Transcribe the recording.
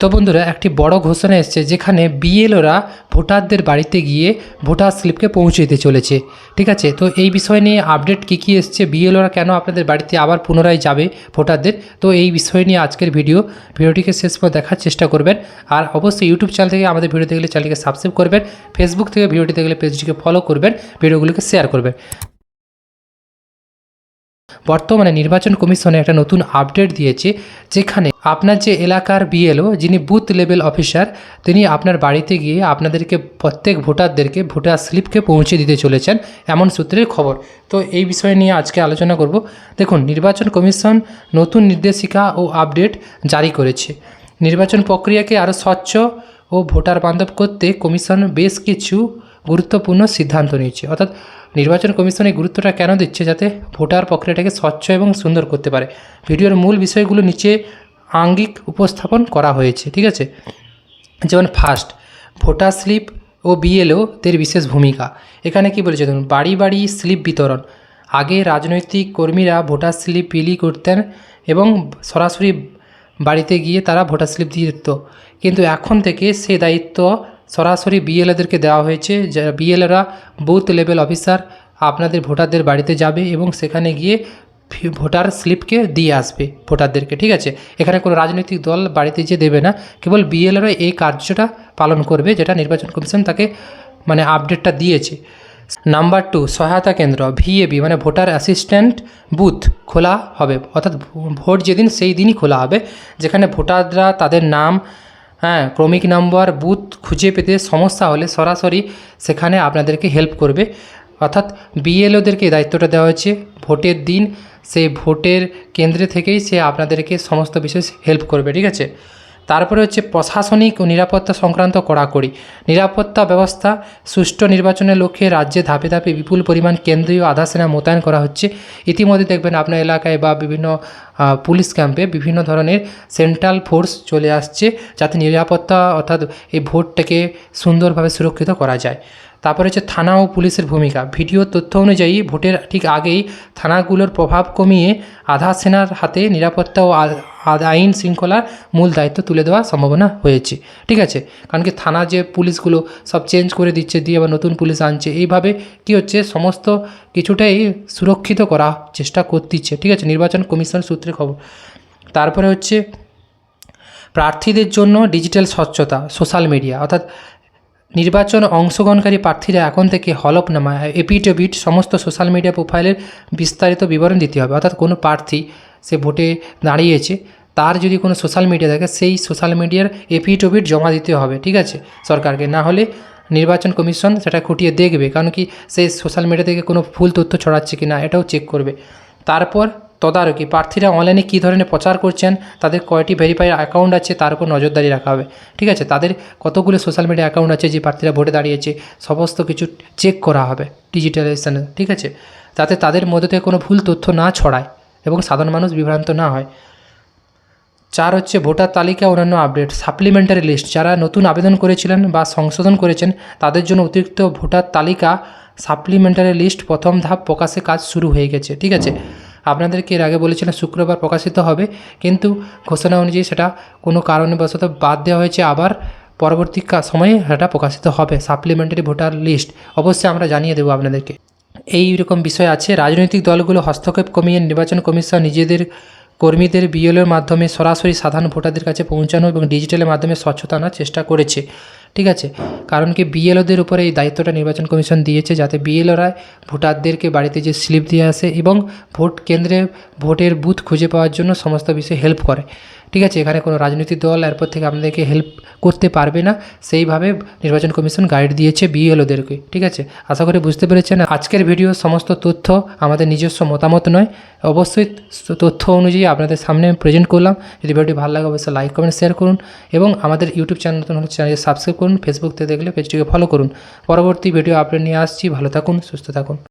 তো বন্ধুরা, একটি বড় ঘোষণা এসেছে যেখানে বিএলওরা ভোটারদের বাড়িতে গিয়ে ভোটার স্লিপকে পৌঁছে দিতে চলেছে। ঠিক আছে, তো এই বিষয় নিয়ে আপডেট কী এসছে, বিএলওরা কেন আপনাদের বাড়িতে আবার পুনরায় যাবে ভোটারদের, তো এই বিষয় নিয়ে আজকের ভিডিওটিকে শেষ পর্যন্ত দেখার চেষ্টা করবেন। আর অবশ্যই ইউটিউব চ্যানেল থেকে আমাদের ভিডিও দেখলে চ্যানেলকে সাবস্ক্রাইব করবেন, ফেসবুক থেকে ভিডিওটি দেখলে পেজটিকে ফলো করবেন, ভিডিওগুলোকে শেয়ার করবেন। বর্তমানে নির্বাচন কমিশনে একটা নতুন আপডেট দিয়েছে, যেখানে আপনার যে এলাকার বিএলও যিনি বুথ লেভেল অফিসার, তিনি আপনার বাড়িতে গিয়ে আপনাদেরকে প্রত্যেক ভোটারদেরকে ভোটার স্লিপকে পৌঁছে দিতে চলেছেন, এমন সূত্রের খবর। তো এই বিষয় নিয়ে আজকে আলোচনা করব। দেখুন, নির্বাচন কমিশন নতুন নির্দেশিকা ও আপডেট জারি করেছে। নির্বাচন প্রক্রিয়াকে আরও স্বচ্ছ ও ভোটার বান্ধব করতে কমিশন বেশ কিছু গুরুত্বপূর্ণ সিদ্ধান্ত নিয়েছে। অর্থাৎ নির্বাচন কমিশন এই গুরুত্বটা কেন দিচ্ছে, যাতে ভোটার প্রক্রিয়াটাকে স্বচ্ছ এবং সুন্দর করতে পারে। ভিডিওর মূল বিষয়গুলো নিচে আঙ্গিক উপস্থাপন করা হয়েছে। ঠিক আছে, যেমন ফার্স্ট, ভোটার স্লিপ ও বিএলওদের বিশেষ ভূমিকা। এখানে কি বলেছে ধরুন, বাড়ি বাড়ি স্লিপ বিতরণ। আগে রাজনৈতিক কর্মীরা ভোটার স্লিপ বিলি করতেন এবং সরাসরি বাড়িতে গিয়ে তারা ভোটার স্লিপ দিয়ে দিত, কিন্তু এখন থেকে সে দায়িত্ব সরাসরি বিএলওদেরকে দেওয়া হয়েছে। যারা বিএলওরা বুথ লেভেল অফিসার আপনাদের ভোটারদের বাড়িতে যাবে এবং সেখানে গিয়ে ভোটার স্লিপকে দিয়ে আসবে ভোটারদেরকে। ঠিক আছে, এখানে কোনো রাজনৈতিক দল বাড়িতে যেয়ে দেবে না, কেবল বিএলওরা এই কার্যটা পালন করবে, যেটা নির্বাচন কমিশন তাকে আপডেটটা দিয়েছে। নাম্বার 2, সহায়তা কেন্দ্র ভিএবি মানে ভোটার অ্যাসিস্ট্যান্ট বুথ খোলা হবে। অর্থাৎ ভোট যেদিন সেই দিনই খোলা হবে, যেখানে ভোটাররা তাদের নাম, ক্রমিক নাম্বার, বুথ খুঁজে পেতে সমস্যা হলে সরাসরি সেখানে আপনাদেরকে হেল্প করবে। অর্থাৎ বিএলওদেরকে এই দায়িত্বটা দেওয়া হয়েছে। ভোটের দিন সেই ভোটের কেন্দ্রে থেকেই সে আপনাদেরকে সমস্ত বিষয়ে হেল্প করবে। ঠিক আছে, তারপরে হচ্ছে প্রশাসনিক ও নিরাপত্তা সংক্রান্ত কড়াকড়ি। নিরাপত্তা ব্যবস্থা সুষ্ঠু নির্বাচনের লক্ষ্যে রাজ্যে ধাপে ধাপে বিপুল পরিমাণ কেন্দ্রীয় আধা সেনা মোতায়েন করা হচ্ছে। ইতিমধ্যে দেখবেন আপনার এলাকায় বা বিভিন্ন পুলিশ ক্যাম্পে বিভিন্ন ধরনের সেন্ট্রাল ফোর্স চলে আসছে, যাতে নিরাপত্তা অর্থাৎ এই ভোটটাকে সুন্দরভাবে সুরক্ষিত করা যায়। তারপরে হচ্ছে থানা ও পুলিশের ভূমিকা। ভিডিও তথ্য অনুযায়ী ভোটের ঠিক আগেই থানাগুলোর প্রভাব কমিয়ে আধা সেনার হাতে নিরাপত্তা ও আইন শৃঙ্খলার মূল দায়িত্ব তুলে দেওয়ার সম্ভাবনা হয়েছে। ঠিক আছে, কারণ কি থানা যে পুলিশগুলো সব চেঞ্জ করে দিচ্ছে, দিয়ে আবার নতুন পুলিশ আনছে, এইভাবে কি হচ্ছে সমস্ত কিছুটাই সুরক্ষিত করা চেষ্টা করতেছে। ঠিক আছে, নির্বাচন কমিশন সূত্রে খবর। তারপরে হচ্ছে প্রার্থীদের জন্য ডিজিটাল স্বচ্ছতা, সোশ্যাল মিডিয়া। অর্থাৎ নির্বাচন অংশগ্রহণকারী প্রার্থীরা এখন থেকে হলফনামা, এপিডেভিট, সমস্ত সোশ্যাল মিডিয়া প্রোফাইলের বিস্তারিত বিবরণ দিতে হবে। অর্থাৎ কোনো প্রার্থী সে ভোটে দাঁড়িয়েছে, তার যদি কোনো সোশ্যাল মিডিয়া থাকে, সেই সোশ্যাল মিডিয়ার এপিডেভিট জমা দিতে হবে। ঠিক আছে, সরকারকে। না হলে নির্বাচন কমিশন সেটা খুঁটিয়ে দেখবে, কারণ কি সেই সোশ্যাল মিডিয়া থেকে কোনো ভুল তথ্য ছড়াচ্ছে কি না এটাও চেক করবে। তারপর তদারকি, প্রার্থীরা অনলাইনে কী ধরনের প্রচার করছেন, তাদের কয়টি ভেরিফাইড অ্যাকাউন্ট আছে তার উপর নজরদারি রাখা হবে। ঠিক আছে, তাদের কতগুলো সোশ্যাল মিডিয়া অ্যাকাউন্ট আছে যে প্রার্থীরা ভোটে দাঁড়িয়েছে, সমস্ত কিছু চেক করা হবে ডিজিটালাইজেশনে। ঠিক আছে, যাতে তাদের মধ্যে থেকে কোনো ভুল তথ্য না ছড়ায় এবং সাধারণ মানুষ বিভ্রান্ত না হয়। 4 হচ্ছে ভোটার তালিকা অন্যান্য আপডেট, সাপ্লিমেন্টারি লিস্ট। যারা নতুন আবেদন করেছিলেন বা সংশোধন করেছেন তাদের জন্য অতিরিক্ত ভোটার তালিকা সাপ্লিমেন্টারি লিস্ট প্রথম ধাপ প্রকাশে কাজ শুরু হয়ে গেছে। ঠিক আছে, আপনাদেরকে এর আগে বলেছিলেন শুক্রবার প্রকাশিত হবে, কিন্তু ঘোষণা অনুযায়ী সেটা কোনো কারণবশত বাদ দেওয়া হয়েছে। আবার পরবর্তী সময়ে সেটা প্রকাশিত হবে সাপ্লিমেন্টারি ভোটার লিস্ট। অবশ্যই আমরা জানিয়ে দেবো আপনাদেরকে। এই রকম বিষয় আছে। রাজনৈতিক দলগুলো হস্তক্ষেপ কমিয়ে নির্বাচন কমিশন নিজেদের কর্মীদের বিএলওর মাধ্যমে সরাসরি সাধারণ ভোটারদের কাছে পৌঁছানো এবং ডিজিটালের মাধ্যমে স্বচ্ছতা আনার চেষ্টা করেছে। ঠিক আছে, কারণ কি বিএলওদের উপরে এই দায়িত্বটা নির্বাচন কমিশন দিয়েছে, যাতে বিএলওরা ভোটারদেরকে বাড়িতে যে স্লিপ দিয়ে আসে এবং ভোট কেন্দ্রে ভোটের বুথ খুঁজে পাওয়ার জন্য সমস্ত বিষয়ে হেল্প করে। ঠিক আছে, এখানে কোনো রাজনৈতিক দল এরপর থেকে আপনাদেরকে হেল্প করতে পারবে না, সেইভাবে নির্বাচন কমিশন গাইড দিয়েছে বিএলওদেরকে। ঠিক আছে, আশা করি বুঝতে পেরেছেন। আজকের ভিডিও সমস্ত তথ্য আমাদের নিজস্ব মতামত নয়, অবশ্যই তথ্য অনুযায়ী আপনাদের সামনে প্রেজেন্ট করলাম। যদি ভিডিওটি ভালো লাগে অবশ্যই লাইক কমেন্ট শেয়ার করুন এবং আমাদের ইউটিউব চ্যানেল নতুন হলে চ্যানেলকে সাবস্ক্রাইব করুন, ফেসবুক থেকে দেখলে পেজটিকে ফলো করুন। পরবর্তী ভিডিও আপলোড নিয়ে আসছি। ভালো থাকুন, সুস্থ থাকুন।